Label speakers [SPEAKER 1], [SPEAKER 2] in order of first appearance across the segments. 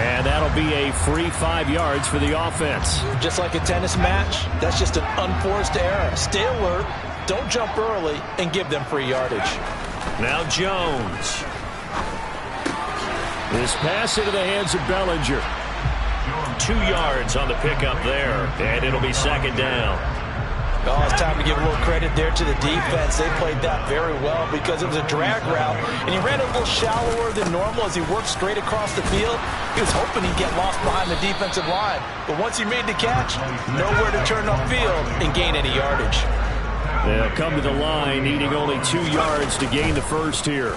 [SPEAKER 1] And that'll be a free 5 yards for the offense.
[SPEAKER 2] Just like a tennis match, that's just an unforced error. Stay alert, don't jump early, and give them free yardage.
[SPEAKER 1] Now Jones. This pass into the hands of Bellinger. 2 yards on the pickup there, and it'll be second down.
[SPEAKER 2] Oh, it's time to give a little credit there to the defense. They played that very well because it was a drag route, and he ran a little shallower than normal as he worked straight across the field. He was hoping he'd get lost behind the defensive line, but once he made the catch, nowhere to turn upfield and gain any yardage.
[SPEAKER 1] They'll come to the line, needing only 2 yards to gain the first here.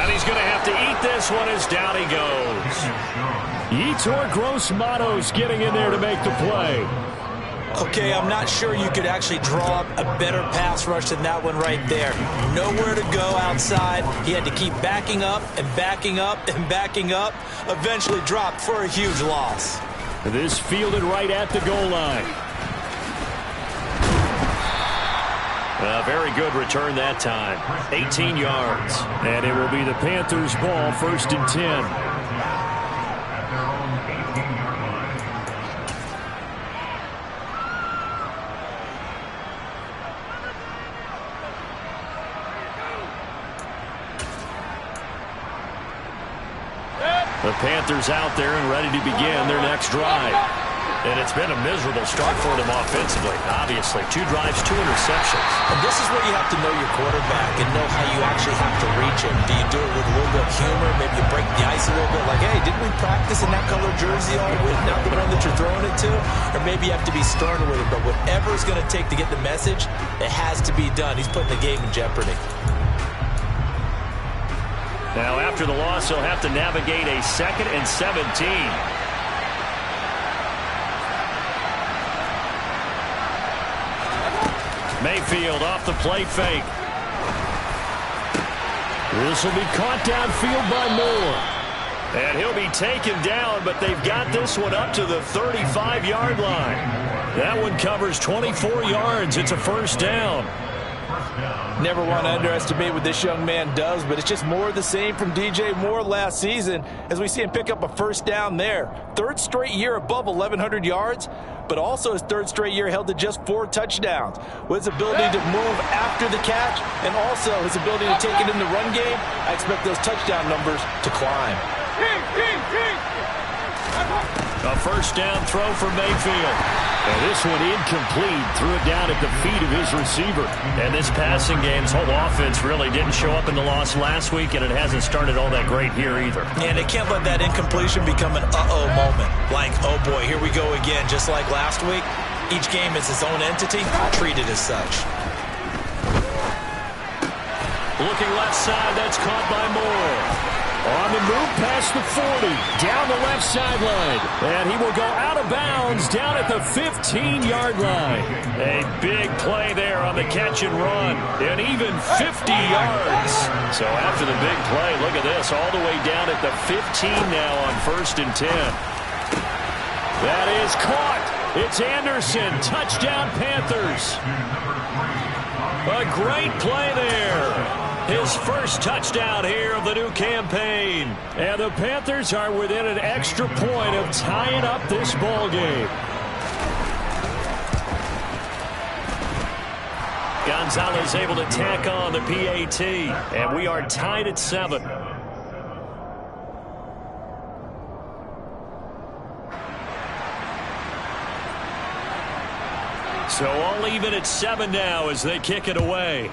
[SPEAKER 1] And he's going to have to eat this one as down he goes. Yetur Gross-Matos getting in there to make the play.
[SPEAKER 2] Okay, I'm not sure you could actually draw up a better pass rush than that one right there. Nowhere to go outside. He had to keep backing up and backing up and backing up. Eventually dropped for a huge loss.
[SPEAKER 1] This fielded right at the goal line. A very good return that time. 18 yards. And it will be the Panthers' ball, 1st and 10. The Panthers out there and ready to begin their next drive. And it's been a miserable start for them offensively, obviously. 2 drives, 2 interceptions.
[SPEAKER 2] And this is where you have to know your quarterback and know how you actually have to reach him. Do you do it with a little bit of humor? Maybe you break the ice a little bit like, hey, didn't we practice in that color jersey all week? Not the one that you're throwing it to? Or maybe you have to be stern with him. But whatever it's going to take to get the message, it has to be done. He's putting the game in jeopardy.
[SPEAKER 1] Now, after the loss, he'll have to navigate a 2nd and 17. Mayfield off the play fake. This will be caught downfield by Moore. And he'll be taken down, but they've got this one up to the 35-yard line. That one covers 24 yards. It's a 1st down.
[SPEAKER 2] Never want to underestimate what this young man does, but it's just more of the same from DJ Moore last season as we see him pick up a 1st down there. 3rd straight year above 1,100 yards, but also his 3rd straight year held to just 4 touchdowns. With his ability to move after the catch and also his ability to take it in the run game, I expect those touchdown numbers to climb.
[SPEAKER 1] A 1st down throw for Mayfield. And this one incomplete. Threw it down at the feet of his receiver. And this passing game's whole offense really didn't show up in the loss last week, and it hasn't started all that great here either.
[SPEAKER 2] And they can't let that incompletion become an uh-oh moment. Like, oh boy, here we go again, just like last week. Each game is its own entity. Treat it as such.
[SPEAKER 1] Looking left side, that's caught by Moore. On the move past the 40, down the left sideline. And he will go out of bounds down at the 15-yard line. A big play there on the catch and run. And even 50 yards. So after the big play, look at this, all the way down at the 15 now on 1st and 10. That is caught. It's Anderson. Touchdown, Panthers. A great play there. His 1st touchdown here of the new campaign. And the Panthers are within an extra point of tying up this ball game. Gonzalez able to tack on the PAT. And we are tied at 7. So all even at 7 now as they kick it away.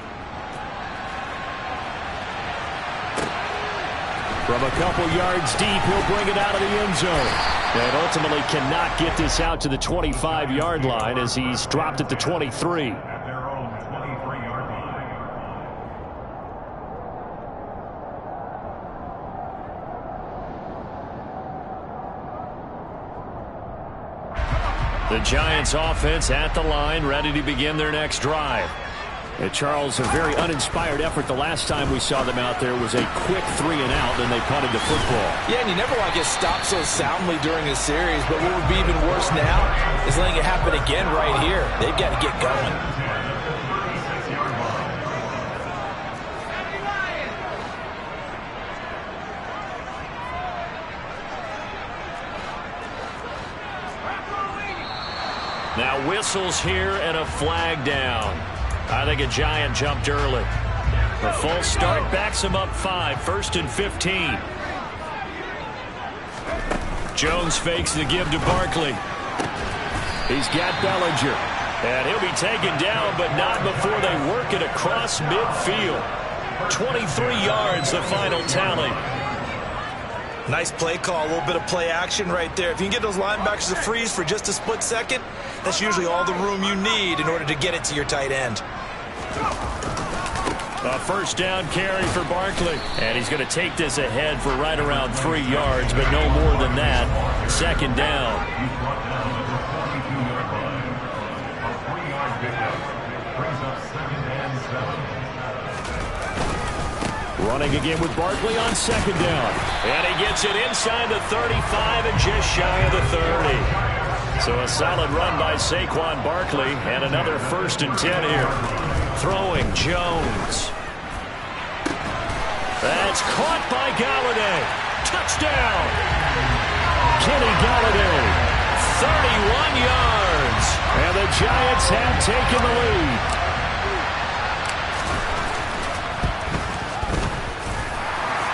[SPEAKER 1] From a couple yards deep, he'll bring it out of the end zone. And ultimately cannot get this out to the 25-yard line as he's dropped at the 23. The Giants offense at the line, ready to begin their next drive. And Charles, a very uninspired effort the last time we saw them out there was a quick 3 and out, and they punted the football.
[SPEAKER 2] Yeah, and you never want to get stopped so soundly during a series, but what would be even worse now is letting it happen again right here. They've got to get going.
[SPEAKER 1] Now whistles here and a flag down. I think a Giant jumped early. The false start backs him up 5, 1st and 15. Jones fakes the give to Barkley. He's got Bellinger. And he'll be taken down, but not before they work it across midfield. 23 yards, the final tally.
[SPEAKER 2] Nice play call, a little bit of play action right there. If you can get those linebackers to freeze for just a split second, that's usually all the room you need in order to get it to your tight end.
[SPEAKER 1] A first down carry for Barkley. And he's going to take this ahead for right around 3 yards, but no more than that. 2nd down. Running again with Barkley on 2nd down. And he gets it inside the 35 and just shy of the 30. So a solid run by Saquon Barkley and another 1st and 10 here. Throwing Jones. That's caught by Galladay. Touchdown. Kenny Galladay. 31 yards. And the Giants have taken the lead.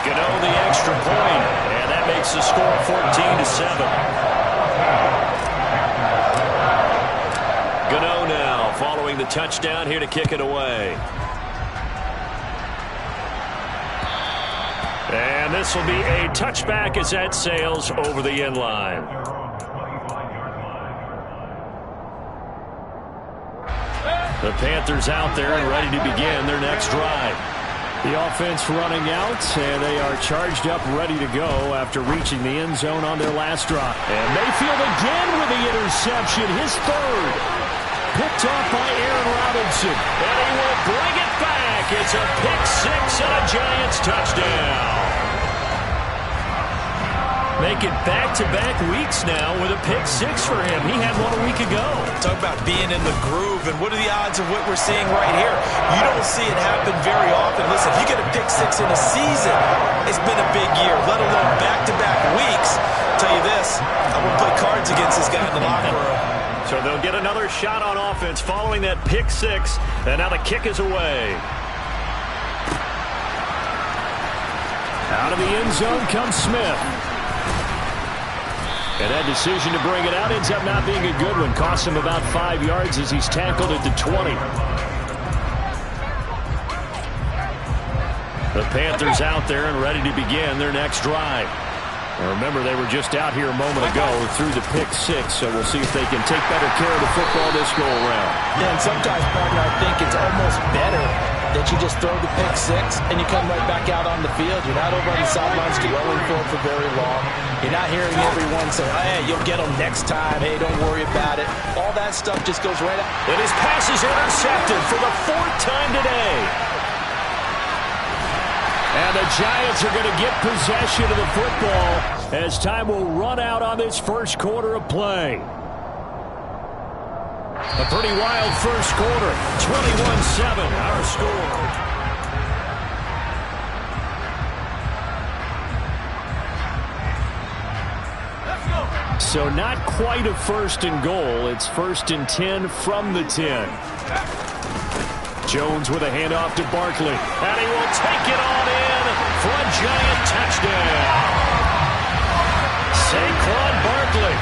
[SPEAKER 1] Gano the extra point, and that makes the score 14-7. Gano now following the touchdown here to kick it away. And this will be a touchback as that sails over the end line. The Panthers out there and ready to begin their next drive. The offense running out, and they are charged up, ready to go after reaching the end zone on their last drive. And Mayfield again with the interception, his 3rd. Picked off by Aaron Robinson, and he will bring it back. It's a pick 6 and a Giants touchdown. Make it back-to-back weeks now with a pick 6 for him. He had one a week ago.
[SPEAKER 2] Talk about being in the groove, and what are the odds of what we're seeing right here? You don't see it happen very often. Listen, if you get a pick 6 in a season, it's been a big year, let alone back-to-back weeks. I'll tell you this, I wouldn't play cards against this guy in the locker room.
[SPEAKER 1] So they'll get another shot on offense following that pick 6, and now the kick is away. Out of the end zone comes Smith. And that decision to bring it out ends up not being a good one. Costs him about 5 yards as he's tackled at the 20. The Panthers out there and ready to begin their next drive. Now remember, they were just out here a moment ago through the pick 6, so we'll see if they can take better care of the football this go-around.
[SPEAKER 2] Yeah, and sometimes, partner, I think it's almost better that you just throw the pick 6 and you come right back out on the field. You're not over on the sidelines dwelling for very long. You're not hearing everyone say, hey, you'll get them next time. Hey, don't worry about it. All that stuff just goes right out.
[SPEAKER 1] And his pass is intercepted for the 4th time today. And the Giants are going to get possession of the football as time will run out on this first quarter of play. A pretty wild first quarter. 21-7, our score. So not quite a 1st and goal. It's 1st and 10 from the 10. Jones with a handoff to Barkley. And he will take it on in for a Giant touchdown. Saquon Barkley,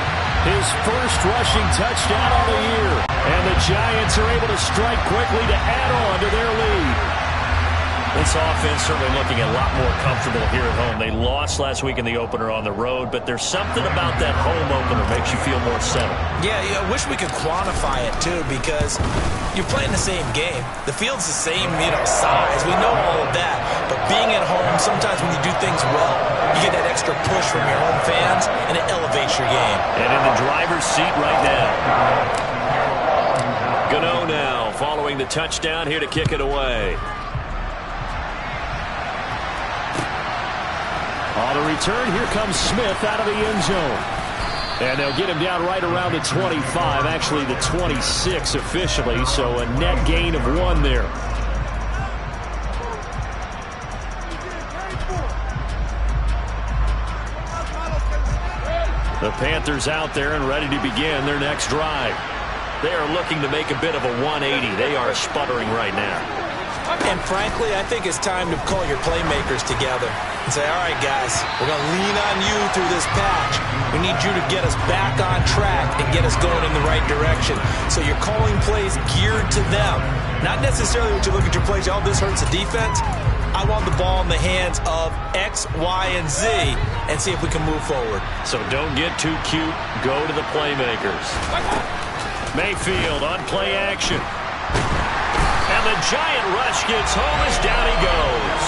[SPEAKER 1] his first rushing touchdown of the year. And the Giants are able to strike quickly to add on to their lead. This offense certainly looking a lot more comfortable here at home. They lost last week in the opener on the road, but there's something about that home opener that makes you feel more settled.
[SPEAKER 2] Yeah, I wish we could quantify it, too, because you're playing the same game. The field's the same, size. We know all of that. But being at home, sometimes when you do things well, you get that extra push from your home fans, and it elevates your game.
[SPEAKER 1] And in the driver's seat right now. Gano now following the touchdown here to kick it away. On the return, here comes Smith out of the end zone. And they'll get him down right around the 25, actually the 26 officially, so a net gain of 1 there. The Panthers out there and ready to begin their next drive. They are looking to make a bit of a 180. They are sputtering right now.
[SPEAKER 2] And frankly, I think it's time to call your playmakers together and say, all right, guys, we're going to lean on you through this patch. We need you to get us back on track and get us going in the right direction. So you're calling plays geared to them. Not necessarily when you look at your plays, oh, this hurts the defense. I want the ball in the hands of X, Y, and Z and see if we can move forward.
[SPEAKER 1] So don't get too cute. Go to the playmakers. Mayfield on play action. And the giant rush gets home as down he goes.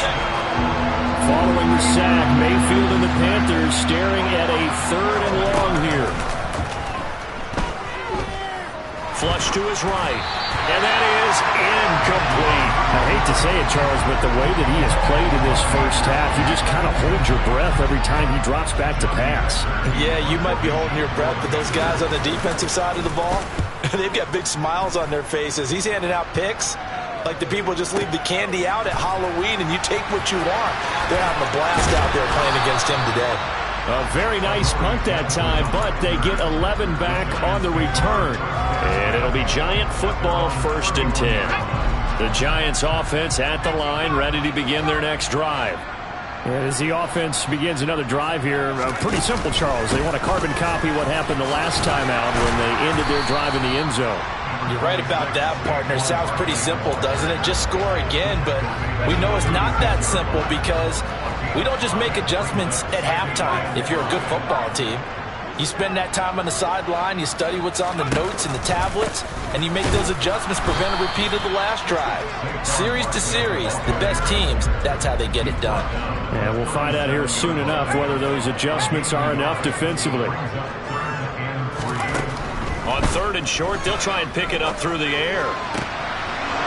[SPEAKER 1] Following the sack, Mayfield and the Panthers staring at a 3rd and long here. Flush to his right. And that is incomplete. I hate to say it, Charles, but the way that he has played in this first half, you just kind of hold your breath every time he drops back to pass.
[SPEAKER 2] Yeah, you might be holding your breath, but those guys on the defensive side of the ball, they've got big smiles on their faces. He's handing out picks like the people just leave the candy out at Halloween and you take what you want. They're having a blast out there playing against him today.
[SPEAKER 1] A very nice punt that time, but they get 11 back on the return. And it'll be Giant football, 1st and 10. The Giants offense at the line, ready to begin their next drive. And as the offense begins another drive here, pretty simple, Charles. They want to carbon copy what happened the last time out when they ended their drive in the end zone.
[SPEAKER 2] You're right about that, partner. Sounds pretty simple, doesn't it? Just score again, but we know it's not that simple because we don't just make adjustments at halftime if you're a good football team. You spend that time on the sideline, you study what's on the notes and the tablets, and you make those adjustments, prevent a repeat of the last drive. Series to series, the best teams, that's how they get it done.
[SPEAKER 1] And we'll find out here soon enough whether those adjustments are enough defensively. On 3rd and short, they'll try and pick it up through the air.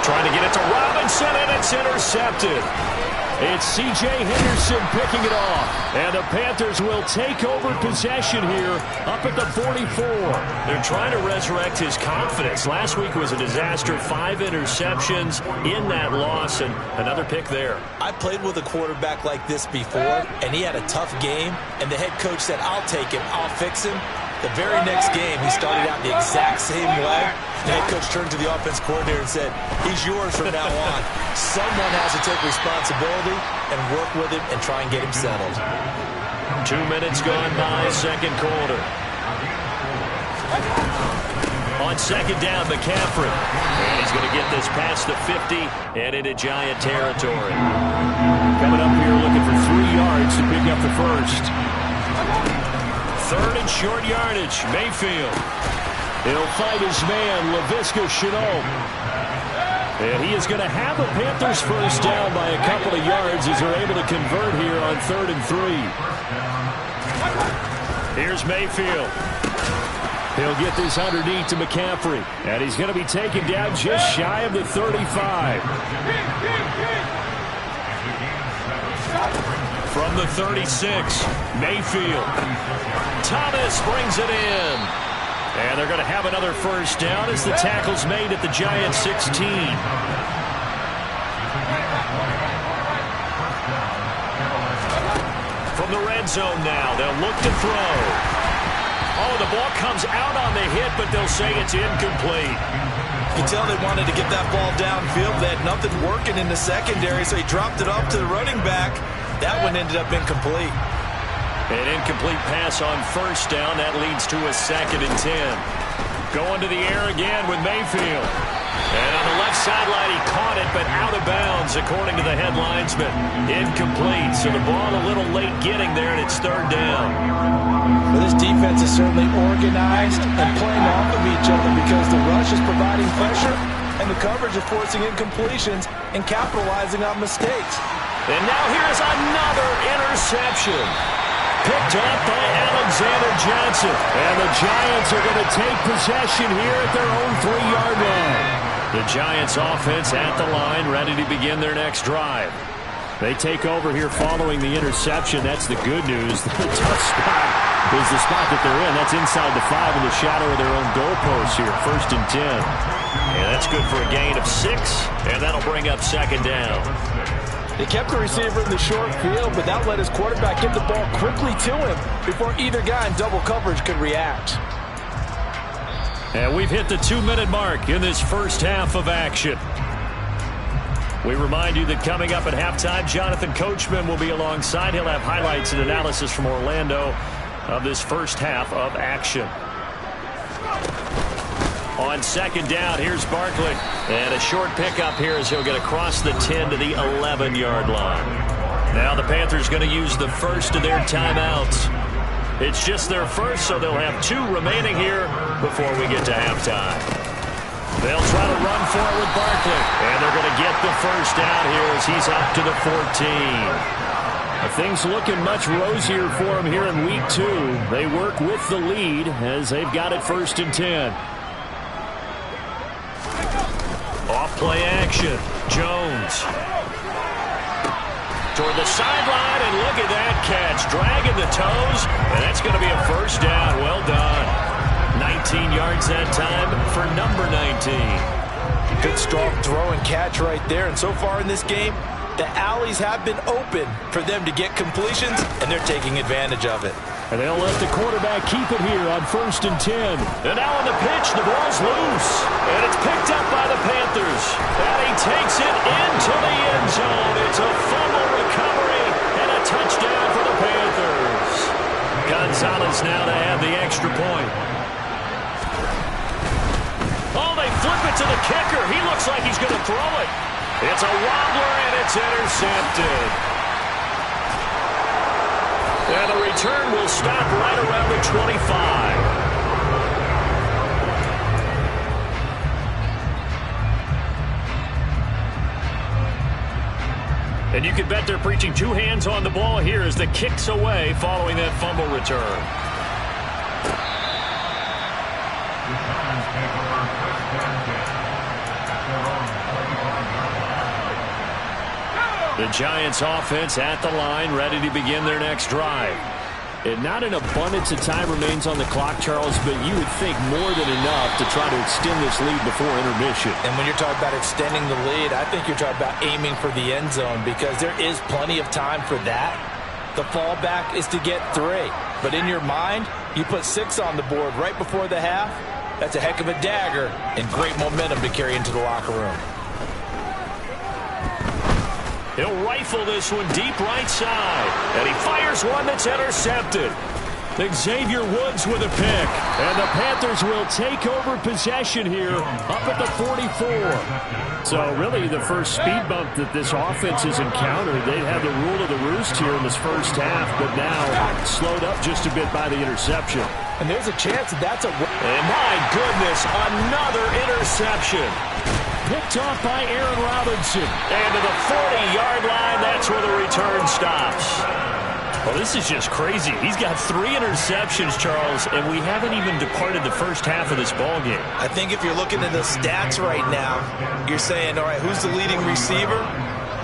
[SPEAKER 1] Trying to get it to Robinson, and it's intercepted. It's C.J. Henderson picking it off. And the Panthers will take over possession here up at the 44. They're trying to resurrect his confidence. Last week was a disaster. 5 interceptions in that loss, and another pick there.
[SPEAKER 2] I played with a quarterback like this before, and he had a tough game, and the head coach said, I'll take him, I'll fix him. The very next game, he started out the exact same way. The head coach turned to the offense coordinator and said, he's yours from now on. Someone has to take responsibility and work with him and try and get him settled.
[SPEAKER 1] 2 minutes gone by, 2nd quarter. On 2nd down, McCaffrey. And he's going to get this past the 50 and into Giant territory. Coming up here looking for 3 yards to pick up the first. 3rd and short yardage, Mayfield. He'll fight his man, Laviska Shenault. And he is going to have the Panthers first down by a couple of yards as they're able to convert here on 3rd and 3. Here's Mayfield. He'll get this underneath to McCaffrey. And he's going to be taken down just shy of the 35. From the 36, Mayfield. Thomas brings it in. And they're going to have another first down as the tackle's made at the Giants 16. From the red zone now, they'll look to throw. Oh, the ball comes out on the hit, but they'll say it's incomplete.
[SPEAKER 2] You can tell they wanted to get that ball downfield. They had nothing working in the secondary, so he dropped it off to the running back. That one ended up incomplete.
[SPEAKER 1] An incomplete pass on first down. That leads to a 2nd and 10. Going to the air again with Mayfield. And on the left sideline, he caught it, but out of bounds, according to the head linesman. Incomplete. So the ball a little late getting there, and it's 3rd down.
[SPEAKER 2] Well, this defense is certainly organized and playing off of each other because the rush is providing pressure and the coverage is forcing incompletions and capitalizing on mistakes.
[SPEAKER 1] And now here's another interception. Picked up by Alexander Johnson. And the Giants are going to take possession here at their own 3-yard line. The Giants offense at the line, ready to begin their next drive. They take over here following the interception. That's the good news. The tough spot is the spot that they're in. That's inside the 5 in the shadow of their own goalpost here. 1st and 10. And that's good for a gain of 6. And that'll bring up 2nd down.
[SPEAKER 2] They kept the receiver in the short field, but that let his quarterback get the ball quickly to him before either guy in double coverage could react.
[SPEAKER 1] And we've hit the 2-minute mark in this first half of action. We remind you that coming up at halftime, Jonathan Coachman will be alongside. He'll have highlights and analysis from Orlando of this first half of action. On second down, here's Barkley. And a short pickup here as he'll get across the 10 to the 11-yard line. Now the Panthers going to use the first of their timeouts. It's just their first, so they'll have 2 remaining here before we get to halftime. They'll try to run for it with Barkley. And they're going to get the first down here as he's up to the 14. Things looking much rosier for him here in week 2. They work with the lead as they've got it 1st and 10. Off play action. Jones. Toward the sideline, and look at that catch. Dragging the toes, and that's going to be a first down. Well done. 19 yards that time for number 19.
[SPEAKER 2] Good strong throw and catch right there. And so far in this game, the alleys have been open for them to get completions, and they're taking advantage of it.
[SPEAKER 1] And they'll let the quarterback keep it here on 1st and 10. And now on the pitch, the ball's loose. And it's picked up by the Panthers. And he takes it into the end zone. It's a fumble recovery and a touchdown for the Panthers. Gonzalez now to add the extra point. Oh, they flip it to the kicker. He looks like he's going to throw it. It's a wobbler, and it's intercepted. And the return will stop right around the 25. And you can bet they're preaching 2 hands on the ball here as the kick's away following that fumble return. The Giants offense at the line, ready to begin their next drive. And not an abundance of time remains on the clock, Charles, but you would think more than enough to try to extend this lead before intermission.
[SPEAKER 2] And when you're talking about extending the lead, I think you're talking about aiming for the end zone because there is plenty of time for that. The fallback is to get 3. But in your mind, you put 6 on the board right before the half. That's a heck of a dagger and great momentum to carry into the locker room.
[SPEAKER 1] He'll rifle this one deep right side. And he fires one that's intercepted. Xavier Woods with a pick. And the Panthers will take over possession here up at the 44. So really the first speed bump that this offense has encountered. They'd had the rule of the roost here in this first half, but now slowed up just a bit by the interception.
[SPEAKER 2] And there's a chance that's a...
[SPEAKER 1] And my goodness, another interception. Picked off by Aaron Robinson. And to the 40-yard line, that's where the return stops. Well, this is just crazy. He's got 3 interceptions, Charles, and we haven't even departed the first half of this ballgame.
[SPEAKER 2] I think if you're looking at the stats right now, you're saying, all right, who's the leading receiver?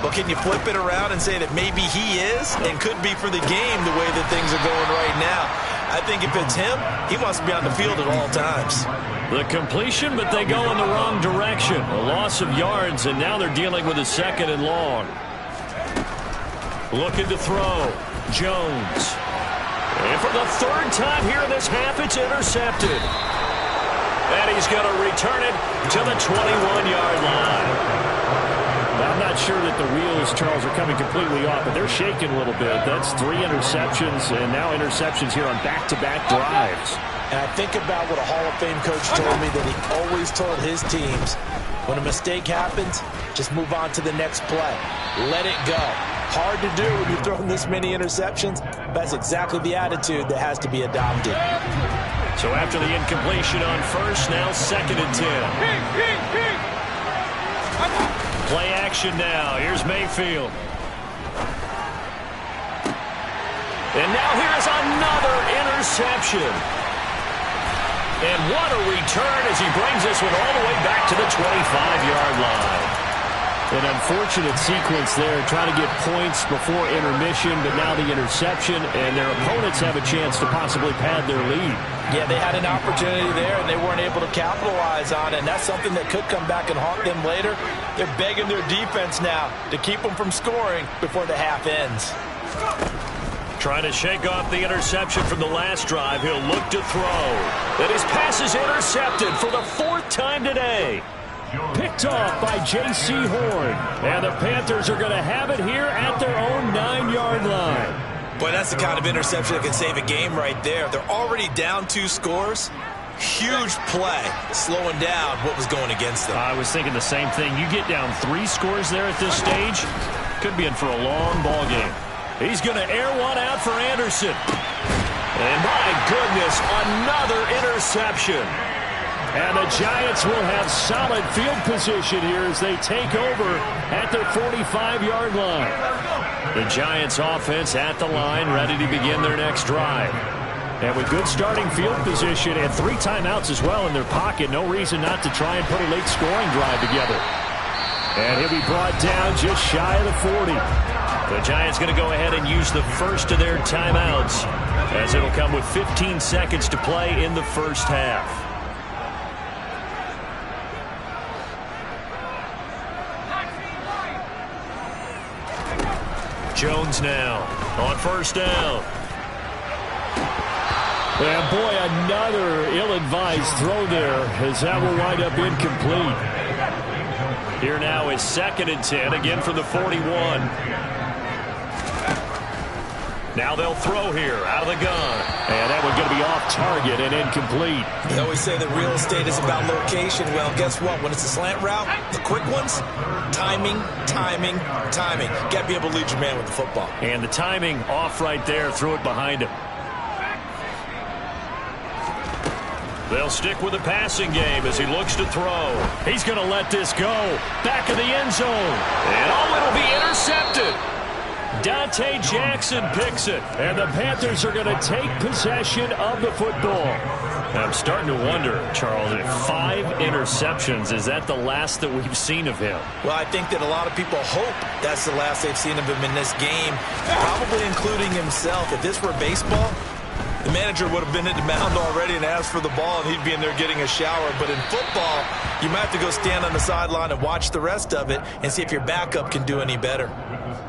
[SPEAKER 2] Well, can you flip it around and say that maybe he is and could be for the game the way that things are going right now? I think if it's him, he must be on the field at all times.
[SPEAKER 1] The completion, but they go in the wrong direction. A loss of yards, and now they're dealing with a 2nd and long. Looking to throw. Jones. And for the 3rd time here in this half, it's intercepted. And he's going to return it to the 21-yard line. Now, I'm not sure that the wheels, Charles, are coming completely off, but they're shaking a little bit. That's 3 interceptions, and now interceptions here on back-to-back drives.
[SPEAKER 2] And I think about what a Hall of Fame coach told me that he always told his teams, when a mistake happens, just move on to the next play. Let it go. Hard to do when you've thrown this many interceptions. That's exactly the attitude that has to be adopted.
[SPEAKER 1] So after the incompletion on first, now 2nd and 10. Play action now. Here's Mayfield. And now here's another interception. And what a return as he brings this one all the way back to the 25-yard line. An unfortunate sequence there, trying to get points before intermission, but now the interception, and their opponents have a chance to possibly pad their lead.
[SPEAKER 2] Yeah, they had an opportunity there, and they weren't able to capitalize on it, and that's something that could come back and haunt them later. They're begging their defense now to keep them from scoring before the half ends.
[SPEAKER 1] Trying to shake off the interception from the last drive. He'll look to throw. And his pass is intercepted for the 4th time today. Picked off by J.C. Horn. And the Panthers are going to have it here at their own 9-yard line.
[SPEAKER 2] Boy, that's the kind of interception that can save a game right there. They're already down 2 scores. Huge play, slowing down what was going against them.
[SPEAKER 1] I was thinking the same thing. You get down 3 scores there at this stage, could be in for a long ball game. He's going to air one out for Anderson. And my goodness, another interception. And the Giants will have solid field position here as they take over at their 45-yard line. The Giants offense at the line, ready to begin their next drive. And with good starting field position and 3 timeouts as well in their pocket, no reason not to try and put a late scoring drive together. And he'll be brought down just shy of the 40. The Giants going to go ahead and use the first of their timeouts, as it'll come with 15 seconds to play in the first half. Jones now on first down. And boy, another ill-advised throw there, as that will wind up incomplete. Here now is 2nd and 10, again from the 41. Now they'll throw here, out of the gun. And that one's going to be off target and incomplete.
[SPEAKER 2] They always say that real estate is about location. Well, guess what? When it's a slant route, the quick ones, timing, timing, timing. Got to be able to lead your man with the football.
[SPEAKER 1] And the timing off right there, threw it behind him. They'll stick with the passing game as he looks to throw. He's going to let this go. Back of the end zone. And it'll be intercepted. Dante Jackson picks it. And the Panthers are going to take possession of the football. I'm starting to wonder, Charles, if 5 interceptions, is that the last that we've seen of him?
[SPEAKER 2] Well, I think that a lot of people hope that's the last they've seen of him in this game, probably including himself. If this were baseball, the manager would have been at the mound already and asked for the ball, and he'd be in there getting a shower. But in football, you might have to go stand on the sideline and watch the rest of it and see if your backup can do any better.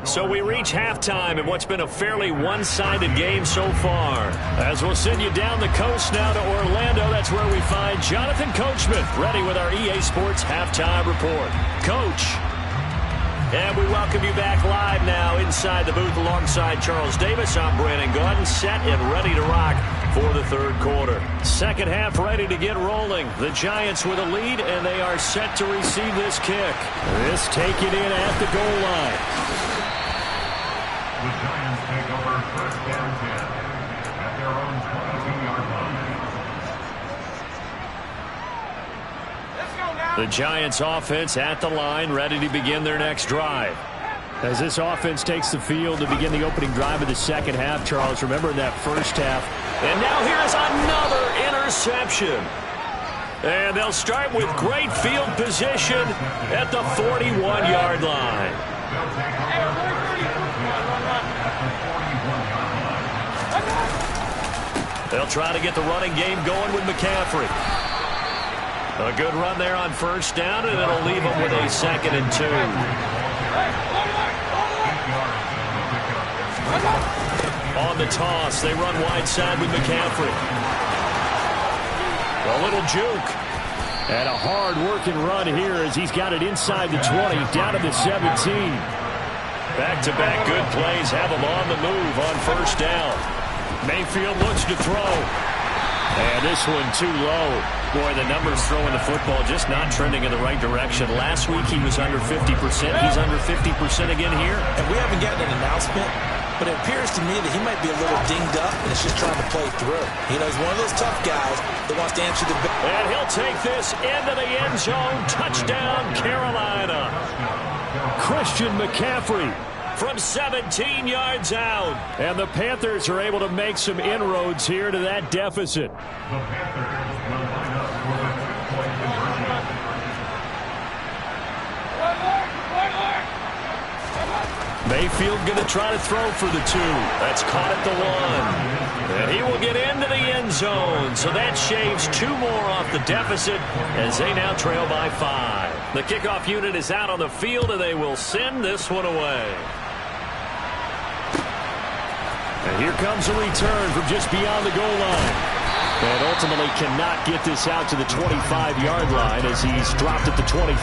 [SPEAKER 1] So we reach halftime in what's been a fairly one-sided game so far. As we'll send you down the coast now to Orlando, that's where we find Jonathan Coachman, ready with our EA Sports Halftime Report. Coach. And we welcome you back live now inside the booth alongside Charles Davis. I'm Brandon Gaudin, set and ready to rock for the 3rd quarter. Second half ready to get rolling. The Giants with a lead, and they are set to receive this kick. This taken in at the goal line.
[SPEAKER 3] The Giants take over 1st and 10 at their own 22-yard line.
[SPEAKER 1] The Giants offense at the line, ready to begin their next drive. As this offense takes the field to begin the opening drive of the second half, Charles, remember in that first half. And now here's another interception. And they'll start with great field position at the 41-yard line. They'll try to get the running game going with McCaffrey. A good run there on first down, and it'll leave them with a 2nd and 2. On the toss, they run wide side with McCaffrey. A little juke. And a hard-working run here as he's got it inside the 20, down to the 17. Back-to-back good plays have him on the move on first down. Mayfield looks to throw. And this one too low. Boy, the numbers throwing the football just not trending in the right direction. Last week he was under 50%. He's under 50% again here.
[SPEAKER 2] And we haven't gotten an announcement, but it appears to me that he might be a little dinged up and is just trying to play through. You know, he's one of those tough guys that wants to answer the bell.
[SPEAKER 1] And he'll take this into the end zone. Touchdown, Carolina. Christian McCaffrey from 17 yards out. And the Panthers are able to make some inroads here to that deficit.
[SPEAKER 3] The Panthers will line up for the 2-point conversion.
[SPEAKER 1] Mayfield going to try to throw for the 2. That's caught at the 1. And he will get into the end zone. So that shaves 2 more off the deficit as they now trail by 5. The kickoff unit is out on the field, and they will send this one away. And here comes a return from just beyond the goal line. And ultimately cannot get this out to the 25-yard line as he's dropped at the 23.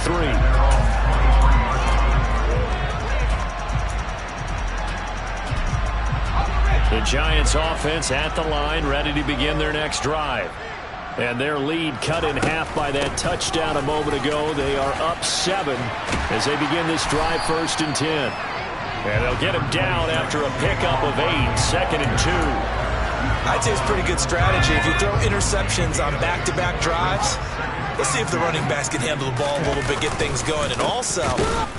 [SPEAKER 1] The Giants offense at the line, ready to begin their next drive. And their lead cut in half by that touchdown a moment ago. They are up 7 as they begin this drive, 1st and 10. And they'll get him down after a pickup of 8, 2nd and 2.
[SPEAKER 2] I'd say it's pretty good strategy. If you throw interceptions on back-to-back drives, let's see if the running backs can handle the ball a little bit, get things going. And also,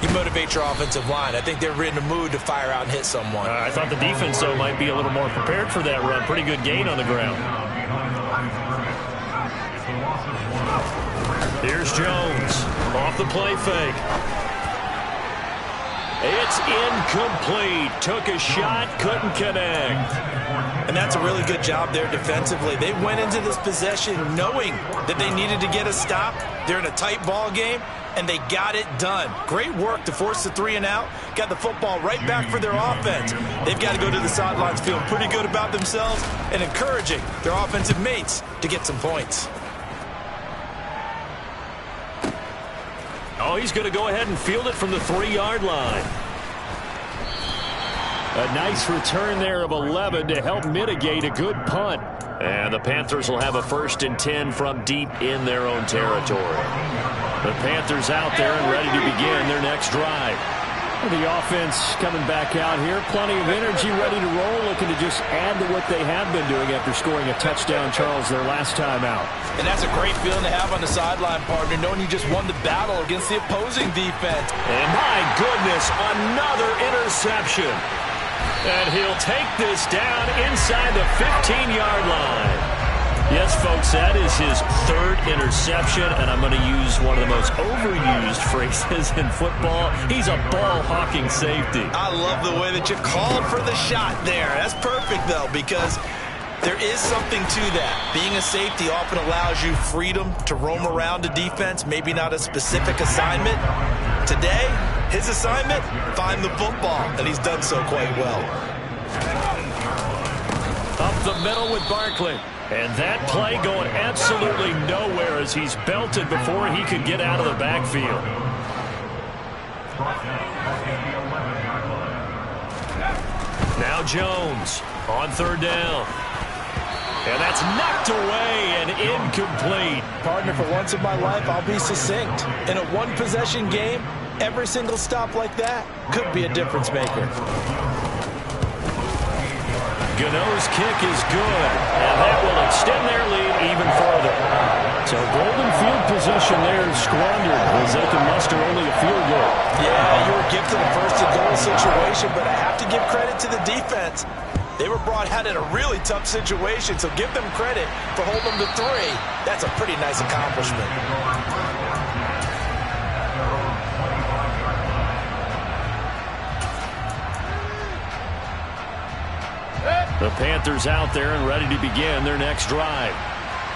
[SPEAKER 2] you motivate your offensive line. I think they're in the mood to fire out and hit someone.
[SPEAKER 1] I thought the defense, though, might be a little more prepared for that run. Pretty good gain on the ground. Here's Jones off the play fake. It's incomplete. Took a shot, couldn't connect.
[SPEAKER 2] And that's a really good job there defensively. They went into this possession knowing that they needed to get a stop. They're in a tight ball game, and they got it done. Great work to force the 3 and out. Got the football right back for their offense. They've got to go to the sidelines feeling pretty good about themselves and encouraging their offensive mates to get some points.
[SPEAKER 1] Oh, he's going to go ahead and field it from the 3-yard line. A nice return there of 11 to help mitigate a good punt. And the Panthers will have a 1st and 10 from deep in their own territory. The Panthers out there and ready to begin their next drive. The offense coming back out here. Plenty of energy, ready to roll, looking to just add to what they have been doing after scoring a touchdown, Charles, their last time out.
[SPEAKER 2] And that's a great feeling to have on the sideline, partner, knowing you just won the battle against the opposing defense.
[SPEAKER 1] And my goodness, another interception. And he'll take this down inside the 15-yard line. Yes, folks, that is his 3rd interception, and I'm going to use one of the most overused phrases in football. He's a ball-hawking safety.
[SPEAKER 2] I love the way that you called for the shot there. That's perfect, though, because there is something to that. Being a safety often allows you freedom to roam around a defense, maybe not a specific assignment. Today, his assignment, find the football, and he's done so quite well.
[SPEAKER 1] Up the middle with Barkley. And that play going absolutely nowhere as he's belted before he could get out of the backfield. Now Jones on 3rd down. And that's knocked away and incomplete.
[SPEAKER 2] Partner, for once in my life, I'll be succinct. In a one-possession game, every single stop like that could be a difference maker.
[SPEAKER 1] Gano's kick is good, and that will extend their lead even further. So golden field position there is squandered as they can muster only a field goal.
[SPEAKER 2] Yeah, you were gifted a 1st and goal situation, but I have to give credit to the defense. They were brought out in a really tough situation, so give them credit for holding them to 3. That's a pretty nice accomplishment.
[SPEAKER 1] The Panthers out there and ready to begin their next drive.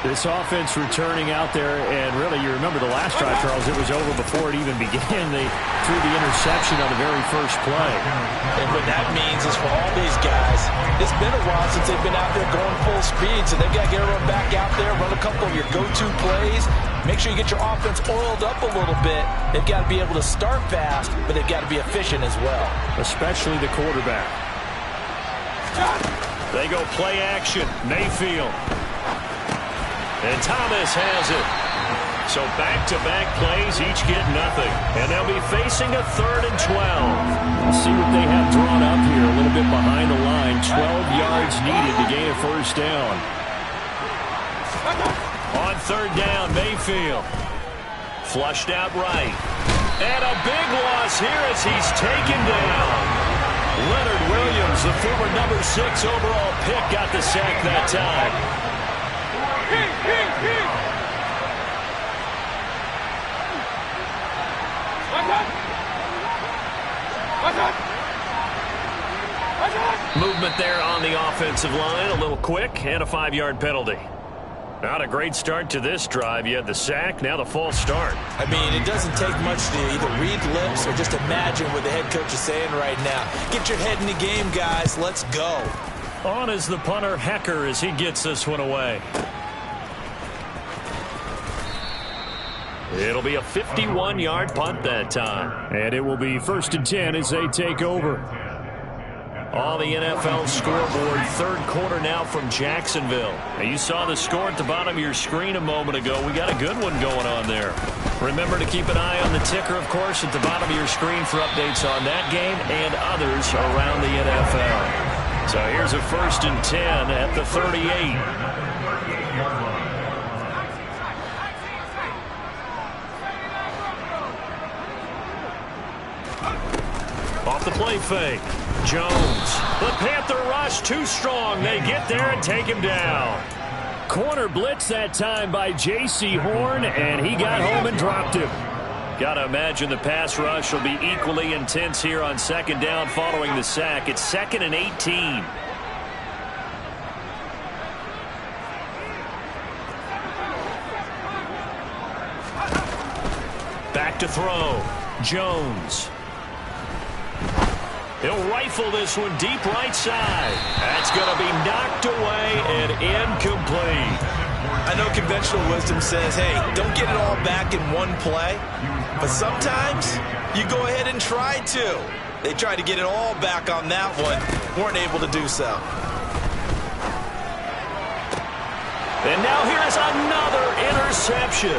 [SPEAKER 1] This offense returning out there, and really, you remember the last drive, Charles, it was over before it even began. They threw the interception on the very first play.
[SPEAKER 2] And what that means is for all these guys, it's been a while since they've been out there going full speed, so they've got to get everyone back out there, run a couple of your go-to plays, make sure you get your offense oiled up a little bit. They've got to be able to start fast, but they've got to be efficient as well.
[SPEAKER 1] Especially the quarterback. They go play action. Mayfield. And Thomas has it. So back-to-back plays, each get nothing. And they'll be facing a 3rd and 12. Let's see what they have drawn up here. A little bit behind the line. 12 yards needed to gain a 1st down. On 3rd down, Mayfield. Flushed out right. And a big loss here as he's taken down. Leonard Williams, the former number 6 overall pick, got the sack that time. Movement there on the offensive line, a little quick, and a 5-yard penalty. Not a great start to this drive. You had the sack, now the false start.
[SPEAKER 2] I mean, it doesn't take much to either read lips or just imagine what the head coach is saying right now. Get your head in the game, guys. Let's go.
[SPEAKER 1] On is the punter, Hecker, as he gets this one away. It'll be a 51-yard punt that time. And it will be 1st and 10 as they take over. On the NFL scoreboard, third quarter now from Jacksonville. Now you saw the score at the bottom of your screen a moment ago. We got a good one going on there. Remember to keep an eye on the ticker, of course, at the bottom of your screen for updates on that game and others around the NFL. So here's a 1st and 10 at the 38. Off the play fake. Jones. The Panther rush too strong. They get there and take him down. Corner blitz that time by J.C. Horn, and he got home and dropped him. Got to imagine the pass rush will be equally intense here on 2nd down following the sack. It's 2nd and 18. Back to throw. Jones. He'll rifle this one deep right side. That's going to be knocked away and incomplete.
[SPEAKER 2] I know conventional wisdom says, hey, don't get it all back in one play. But sometimes you go ahead and try to. They tried to get it all back on that one. Weren't able to do so.
[SPEAKER 1] And now here's another interception.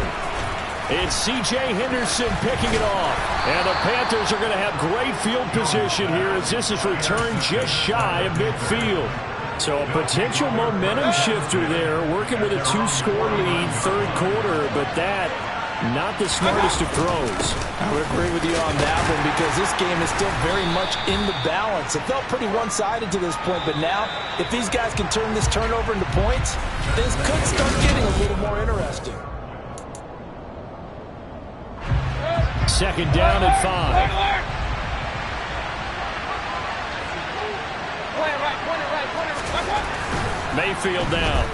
[SPEAKER 1] It's C.J. Henderson picking it off. And the Panthers are going to have great field position here as this is returned just shy of midfield. So a potential momentum shifter there, working with a 2-score lead, third quarter, but that, not the smartest of throws.
[SPEAKER 2] I would agree with you on that one because this game is still very much in the balance. It felt pretty one-sided to this point, but now, if these guys can turn this turnover into points, things could start getting a little more interesting.
[SPEAKER 1] 2nd down and 5. Mayfield down.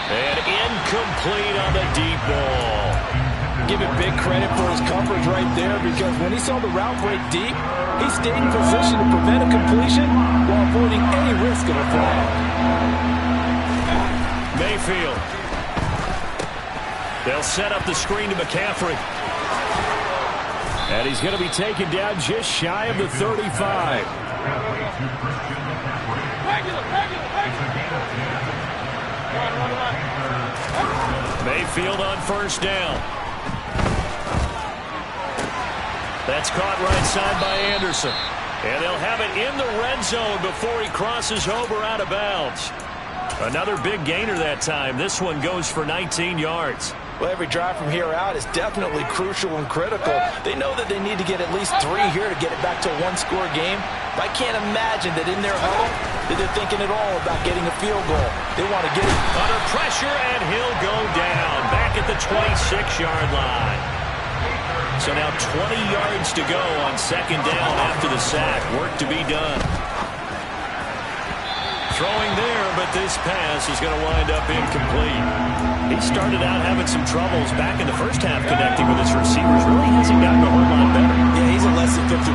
[SPEAKER 1] And incomplete on the deep ball.
[SPEAKER 2] Give him big credit for his coverage right there because when he saw the route break deep, he stayed in position to prevent a completion while avoiding any risk of a flag.
[SPEAKER 1] Mayfield. They'll set up the screen to McCaffrey. And he's going to be taken down just shy of the 35. Mayfield on 1st down. That's caught right side by Anderson. And they'll have it in the red zone before he crosses over out of bounds. Another big gainer that time. This one goes for 19 yards.
[SPEAKER 2] Well, every drive from here out is definitely crucial and critical. They know that they need to get at least 3 here to get it back to a 1-score game. But I can't imagine that in their huddle that they're thinking at all about getting a field goal. They want to get it
[SPEAKER 1] under pressure, and he'll go down back at the 26-yard line. So now 20 yards to go on 2nd down after the sack. Work to be done. Throwing there, but this pass is going to wind up incomplete. He started out having some troubles back in the first half connecting with his receivers. Really hasn't gotten a whole lot better.
[SPEAKER 2] Yeah, he's at less than 50%,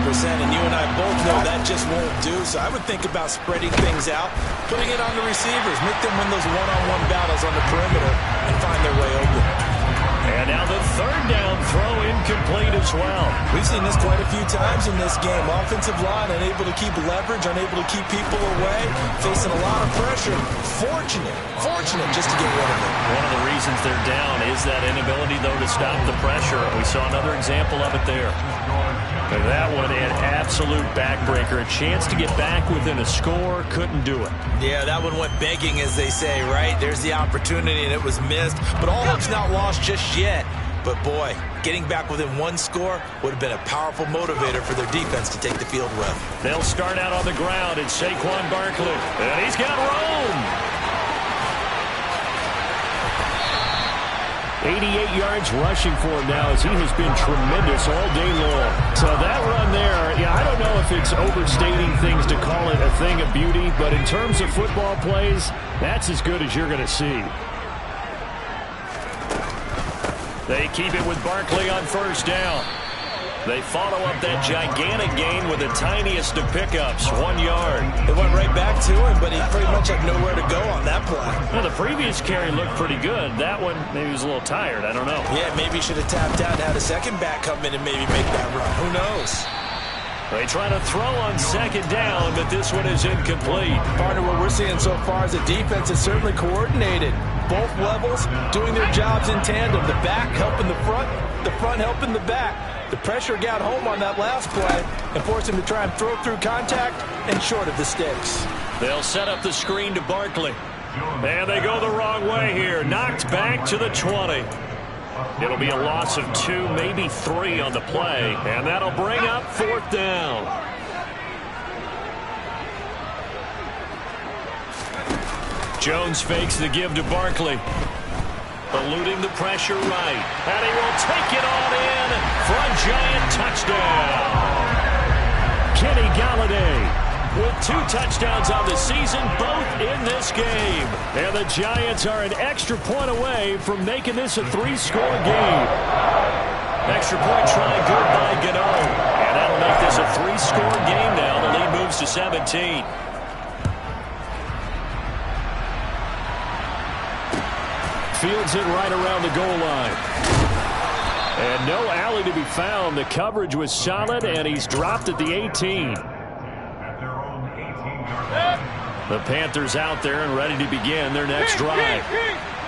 [SPEAKER 2] and you and I both know that just won't do. So I would think about spreading things out, putting it on the receivers, make them win those one-on-one battles on the perimeter, and find their way open.
[SPEAKER 1] And now the 3rd down throw incomplete as well.
[SPEAKER 2] We've seen this quite a few times in this game. Offensive line unable to keep leverage, unable to keep people away, facing a lot of pressure. Fortunate just to get rid of it.
[SPEAKER 1] One of the reasons they're down is that inability, though, to stop the pressure. We saw another example of it there. But that one, an absolute backbreaker. A chance to get back within a score, couldn't do it.
[SPEAKER 2] Yeah, that one went begging, as they say, right? There's the opportunity, and it was missed. But all hope's not lost just yet. But, boy, getting back within 1 score would have been a powerful motivator for their defense to take the field with.
[SPEAKER 1] They'll start out on the ground. It's Saquon Barkley. And he's got room. 88 yards rushing for him now as he has been tremendous all day long. So that run there, yeah, I don't know if it's overstating things to call it a thing of beauty, but in terms of football plays, that's as good as you're going to see. They keep it with Barkley on 1st down. They follow up that gigantic gain with the tiniest of pickups, 1 yard.
[SPEAKER 2] It went right back to him, but he pretty much had nowhere to go on that play.
[SPEAKER 1] Well, the previous carry looked pretty good. That one, maybe he was a little tired. I don't know.
[SPEAKER 2] Yeah, maybe he should have tapped out and had a second back come in and maybe make that run. Who knows?
[SPEAKER 1] They try to throw on second down, but this one is incomplete.
[SPEAKER 2] Partner, what we're seeing so far is the defense is certainly coordinated. Both levels doing their jobs in tandem. The back helping the front helping the back. The pressure got home on that last play and forced him to try and throw through contact and short of the sticks.
[SPEAKER 1] They'll set up the screen to Barkley. And they go the wrong way here. Knocked back to the 20. It'll be a loss of 2, maybe 3 on the play. And that'll bring up 4th down. Jones fakes the give to Barkley. Eluding the pressure right. And he will take it on in for a giant touchdown. Kenny Galladay with 2 touchdowns on the season, both in this game. And the Giants are an extra point away from making this a 3-score game. Extra point try good by Gano. And that'll make this a 3-score game now. The lead moves to 17. Fields it right around the goal line. And no alley to be found. The coverage was solid, and he's dropped at the 18. The Panthers out there and ready to begin their next drive.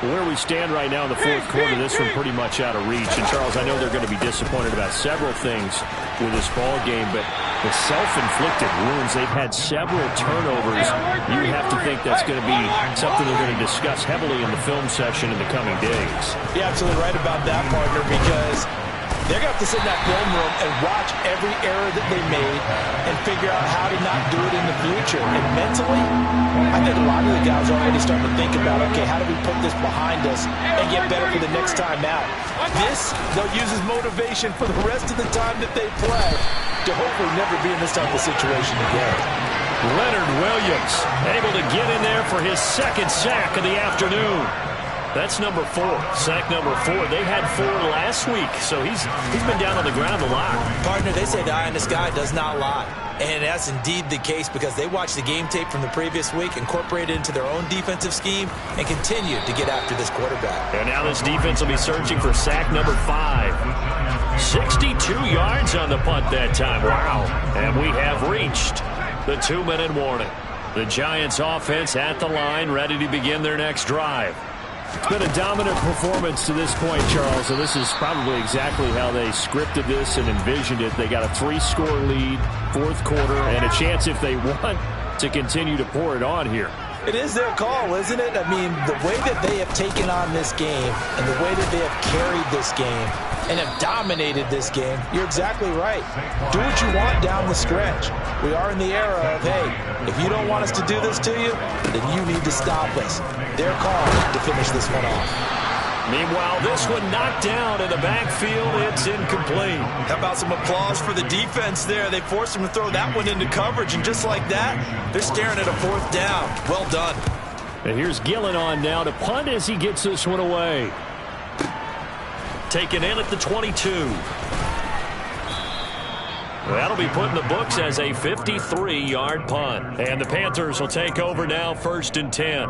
[SPEAKER 1] Where we stand right now in the 4th quarter, this one pretty much out of reach. And, Charles, I know they're going to be disappointed about several things with this ball game, but the self-inflicted wounds, they've had several turnovers. You have to think that's going to be something they're going to discuss heavily in the film session in the coming days.
[SPEAKER 2] You're absolutely right about that, partner, because they're going to have to sit in that film room and watch every error that they made and figure out how to not do it in the future. And mentally, I think a lot of the guys are already starting to think about, okay, how do we put this behind us and get better for the next time out? This, they'll use as motivation for the rest of the time that they play to hopefully never be in this type of situation again.
[SPEAKER 1] Leonard Williams able to get in there for his 2nd sack of the afternoon. That's number 4, sack number 4. They had 4 last week, so he's been down on the ground a lot.
[SPEAKER 2] Partner, they say the eye in the sky does not lie. And that's indeed the case because they watched the game tape from the previous week, incorporated it into their own defensive scheme, and continued to get after this quarterback.
[SPEAKER 1] And now this defense will be searching for sack number 5. 62 yards on the punt that time. Wow. And we have reached the 2-minute warning. The Giants offense at the line, ready to begin their next drive. It's been a dominant performance to this point, Charles, and this is probably exactly how they scripted this and envisioned it. They got a 3-score lead, 4th quarter, and a chance if they want to continue to pour it on here.
[SPEAKER 2] It is their call, isn't it? I mean, the way that they have taken on this game and the way that they have carried this game and have dominated this game, you're exactly right. Do what you want down the stretch. We are in the era of, hey, if you don't want us to do this to you, then you need to stop us. Their call to finish this one off.
[SPEAKER 1] Meanwhile, this one knocked down in the backfield. It's incomplete.
[SPEAKER 2] How about some applause for the defense there? They forced him to throw that one into coverage, and just like that, they're staring at a 4th down. Well done.
[SPEAKER 1] And here's Gillen on now to punt as he gets this one away. Taken in at the 22. That'll be put in the books as a 53-yard punt. And the Panthers will take over now, 1st and 10.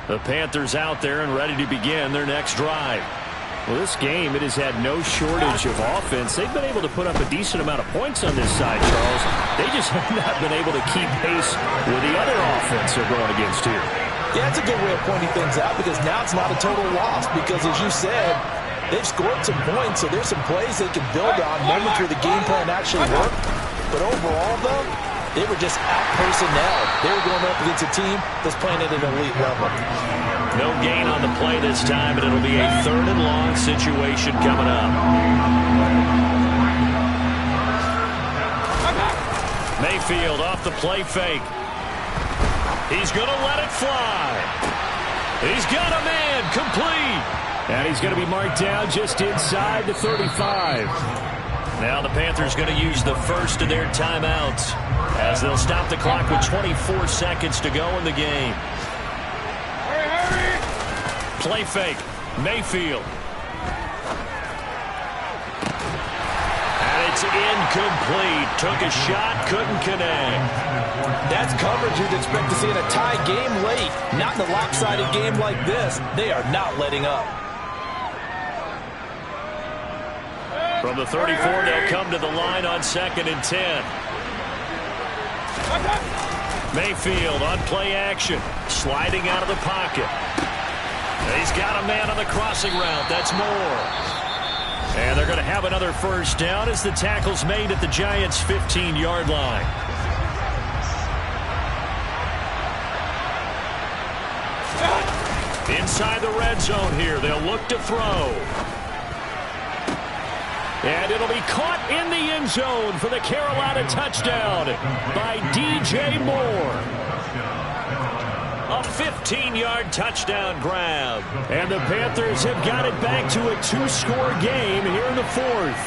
[SPEAKER 1] The Panthers out there and ready to begin their next drive. Well, this game, it has had no shortage of offense. They've been able to put up a decent amount of points on this side, Charles. They just have not been able to keep pace with the other offense they're going against here.
[SPEAKER 2] Yeah, that's a good way of pointing things out because now it's not a total loss because, as you said, they've scored some points, so there's some plays they can build on, moments where the game plan actually worked. But overall, though, they were just out-personnel. They were going up against a team that's playing at an elite level.
[SPEAKER 1] No gain on the play this time, and it'll be a 3rd and long situation coming up. Mayfield off the play fake. He's going to let it fly. He's got a man complete. And he's going to be marked down just inside the 35. Now the Panthers going to use the first of their timeouts as they'll stop the clock with 24 seconds to go in the game. Play fake. Mayfield. And it's incomplete. Took a shot, couldn't connect.
[SPEAKER 2] That's coverage you'd expect to see in a tie game late. Not in a lopsided game like this. They are not letting up.
[SPEAKER 1] From the 34, they'll come to the line on 2nd and 10. Mayfield on play action. Sliding out of the pocket. He's got a man on the crossing route. That's Moore. And they're going to have another first down as the tackle's made at the Giants' 15-yard line. Inside the red zone here. They'll look to throw. And it'll be caught in the end zone for the Carolina touchdown by DJ Moore. A 15-yard touchdown grab. And the Panthers have got it back to a 2-score game here in the 4th.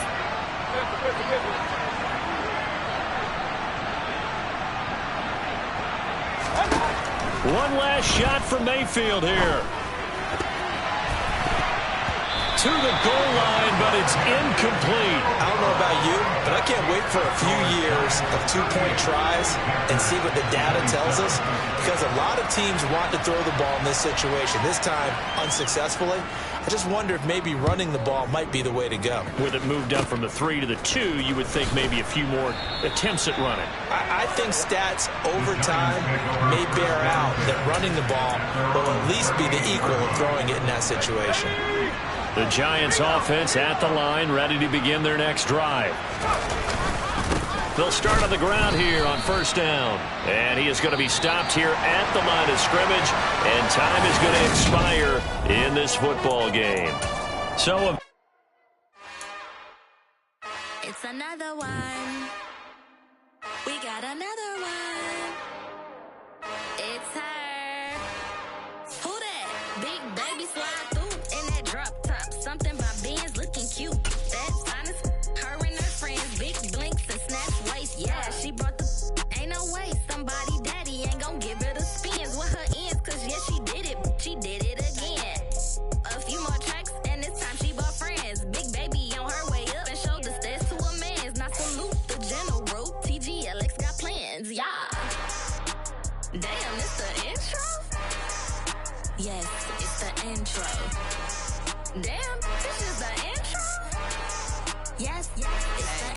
[SPEAKER 1] One last shot from Mayfield here. To the goal line, but it's incomplete.
[SPEAKER 2] I don't know about you, but I can't wait for a few years of 2-point tries and see what the data tells us, because a lot of teams want to throw the ball in this situation, this time unsuccessfully. I just wonder if maybe running the ball might be the way to go.
[SPEAKER 1] With it moved up from the 3 to the 2, you would think maybe a few more attempts at running.
[SPEAKER 2] I think stats over time may bear out that running the ball will at least be the equal of throwing it in that situation.
[SPEAKER 1] The Giants offense at the line, ready to begin their next drive. They'll start on the ground here on first down. And he is going to be stopped here at the line of scrimmage. And time is going to expire in this football game. So
[SPEAKER 4] it's another one. We got another one. It's her. Who that? Big baby slide through in that drop top. Something about Benz looking cute. That's honest. Her and her friends, big blinks and snatch waist. Yeah, she brought the. Ain't no way somebody daddy ain't gonna give her the spins with her ends. Cause yeah, she did it. She did it again. A few more tracks and this time she brought friends. Big baby on her way up and showed the stairs to a man's. Now salute the general. TGLX got plans, yeah. Damn, it's the intro? Yes, it's the intro. Damn, this is the